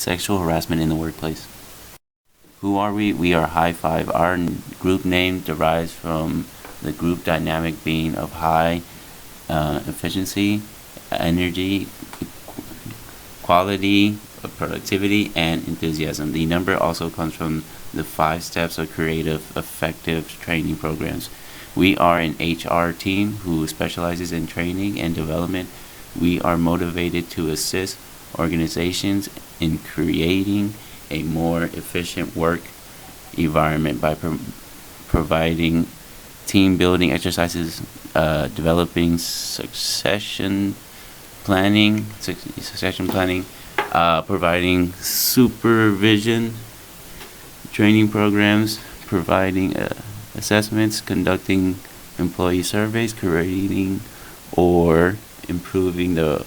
Sexual harassment in the workplace. Who are we? We are High Five. Our group name derives from the group dynamic being of high efficiency, energy, quality, productivity, and enthusiasm. The number also comes from the 5 steps of creative, effective training programs. We are an HR team who specializes in training and development. We are motivated to assist organizations in creating a more efficient work environment by providing team building exercises, developing succession planning, providing supervision, training programs, providing assessments, conducting employee surveys, creating or improving the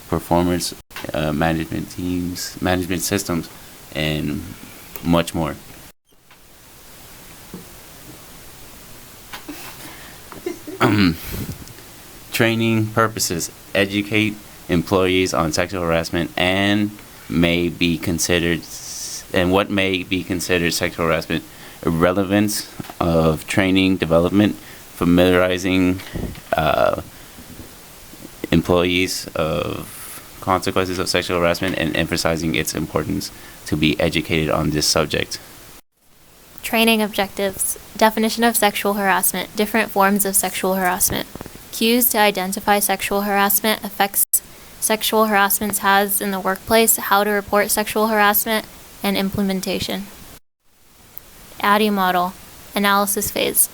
performance management systems, and much more. Training purposes: educate employees on sexual harassment and what may be considered sexual harassment, relevance of training development, familiarizing employees of consequences of sexual harassment, and emphasizing its importance to be educated on this subject. Training objectives. Definition of sexual harassment. Different forms of sexual harassment. Cues to identify sexual harassment. Effects sexual harassment has in the workplace. How to report sexual harassment. And implementation. ADDIE model. Analysis phase.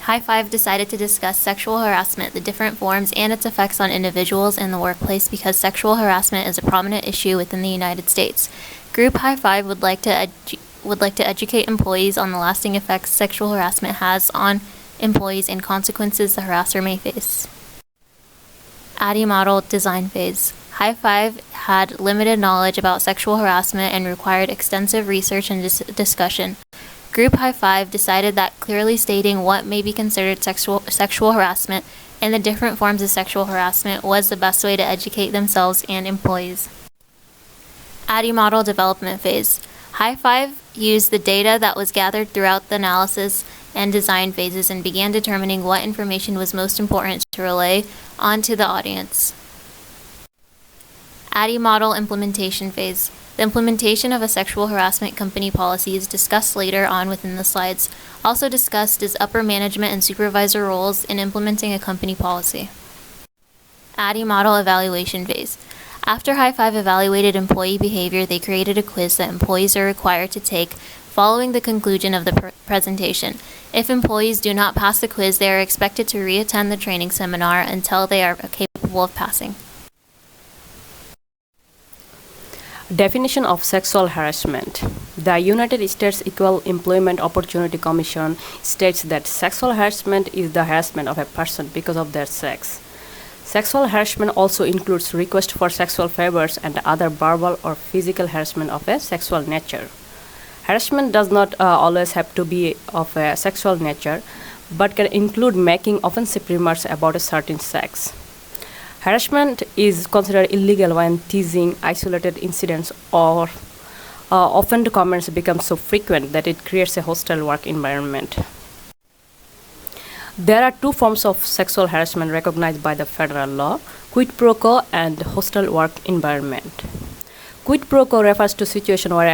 High Five decided to discuss sexual harassment, the different forms, and its effects on individuals in the workplace because sexual harassment is a prominent issue within the United States. Group High Five would like to educate employees on the lasting effects sexual harassment has on employees and consequences the harasser may face. ADDIE model design phase. High Five had limited knowledge about sexual harassment and required extensive research and discussion. Group High Five decided that clearly stating what may be considered sexual harassment and the different forms of sexual harassment was the best way to educate themselves and employees. ADDIE model development phase. High Five used the data that was gathered throughout the analysis and design phases and began determining what information was most important to relay onto the audience. ADDIE model implementation phase. The implementation of a sexual harassment company policy is discussed later on within the slides. Also discussed is upper management and supervisor roles in implementing a company policy. ADDIE model evaluation phase. After High Five evaluated employee behavior, they created a quiz that employees are required to take following the conclusion of the presentation. If employees do not pass the quiz, they are expected to re-attend the training seminar until they are capable of passing. Definition of sexual harassment. The United States Equal Employment Opportunity Commission states that sexual harassment is the harassment of a person because of their sex. Sexual harassment also includes requests for sexual favors and other verbal or physical harassment of a sexual nature. Harassment does not always have to be of a sexual nature, but can include making offensive remarks about a certain sex. Harassment is considered illegal when teasing, isolated incidents, or offend comments become so frequent that it creates a hostile work environment. There are 2 forms of sexual harassment recognized by the federal law: quid pro quo and hostile work environment. Quid pro quo refers to situation where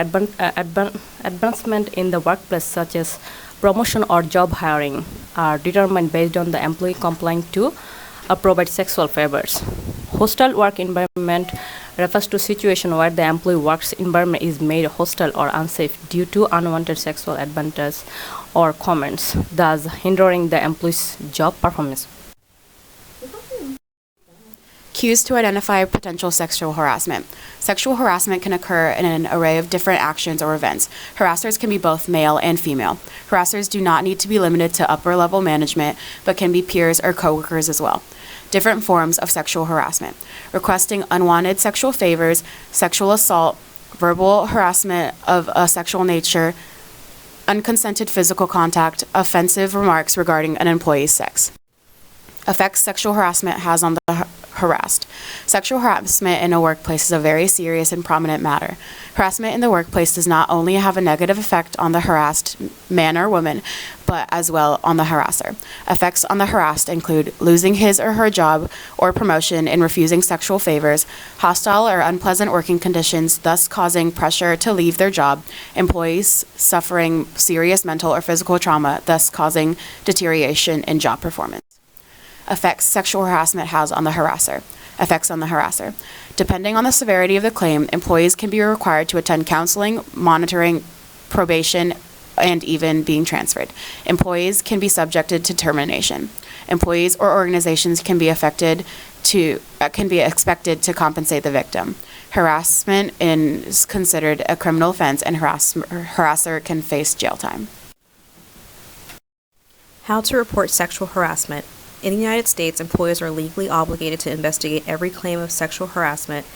advancement in the workplace, such as promotion or job hiring, are determined based on the employee complying to provide sexual favors. Hostile work environment refers to situation where the employee works environment is made hostile or unsafe due to unwanted sexual advantage or comments, thus hindering the employee's job performance. Cues to identify potential sexual harassment. Sexual harassment can occur in an array of different actions or events. Harassers can be both male and female. Harassers do not need to be limited to upper-level management, but can be peers or coworkers as well. Different forms of sexual harassment: requesting unwanted sexual favors, sexual assault, verbal harassment of a sexual nature, unconsented physical contact, offensive remarks regarding an employee's sex. Effects sexual harassment has on the harassed. Sexual harassment in a workplace is a very serious and prominent matter. Harassment in the workplace does not only have a negative effect on the harassed man or woman, but as well on the harasser. Effects on the harassed include losing his or her job or promotion and refusing sexual favors, hostile or unpleasant working conditions, thus causing pressure to leave their job, employees suffering serious mental or physical trauma, thus causing deterioration in job performance. Effects sexual harassment has on the harasser. Effects on the harasser. Depending on the severity of the claim, employees can be required to attend counseling, monitoring, probation, and even being transferred. Employees can be subjected to termination. Employees or organizations can be expected to compensate the victim. Harassment is considered a criminal offense, and harasser can face jail time. How to report sexual harassment. In the United States, employers are legally obligated to investigate every claim of sexual harassment,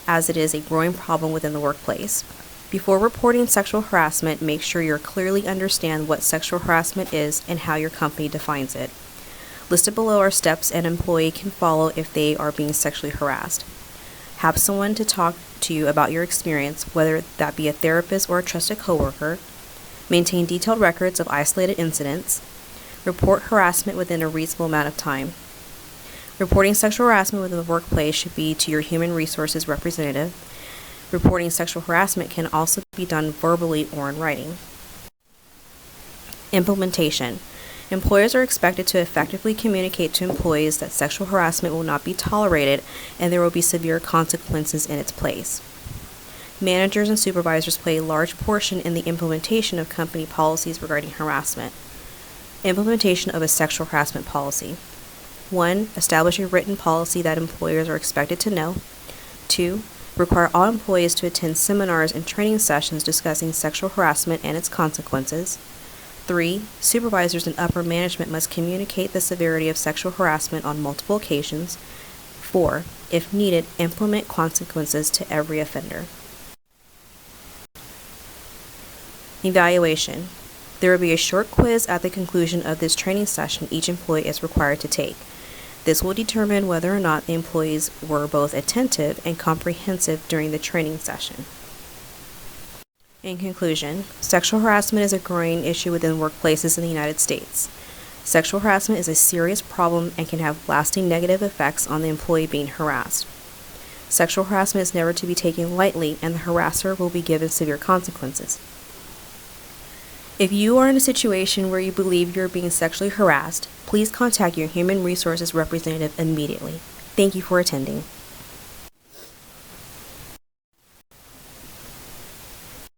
as it is a growing problem within the workplace. Before reporting sexual harassment, make sure you clearly understand what sexual harassment is and how your company defines it. Listed below are steps an employee can follow if they are being sexually harassed. Have someone to talk to you about your experience, whether that be a therapist or a trusted coworker. Maintain detailed records of isolated incidents. Report harassment within a reasonable amount of time. Reporting sexual harassment within the workplace should be to your human resources representative. Reporting sexual harassment can also be done verbally or in writing. Implementation. Employers are expected to effectively communicate to employees that sexual harassment will not be tolerated and there will be severe consequences in its place. Managers and supervisors play a large portion in the implementation of company policies regarding harassment. Implementation of a sexual harassment policy. 1. Establish a written policy that employers are expected to know. 2. Require all employees to attend seminars and training sessions discussing sexual harassment and its consequences. 3. Supervisors and upper management must communicate the severity of sexual harassment on multiple occasions. 4. If needed, implement consequences to every offender. Evaluation. There will be a short quiz at the conclusion of this training session each employee is required to take. This will determine whether or not the employees were both attentive and comprehensive during the training session. In conclusion, sexual harassment is a growing issue within workplaces in the United States. Sexual harassment is a serious problem and can have lasting negative effects on the employee being harassed. Sexual harassment is never to be taken lightly, and the harasser will be given severe consequences. If you are in a situation where you believe you're being sexually harassed, please contact your human resources representative immediately. Thank you for attending.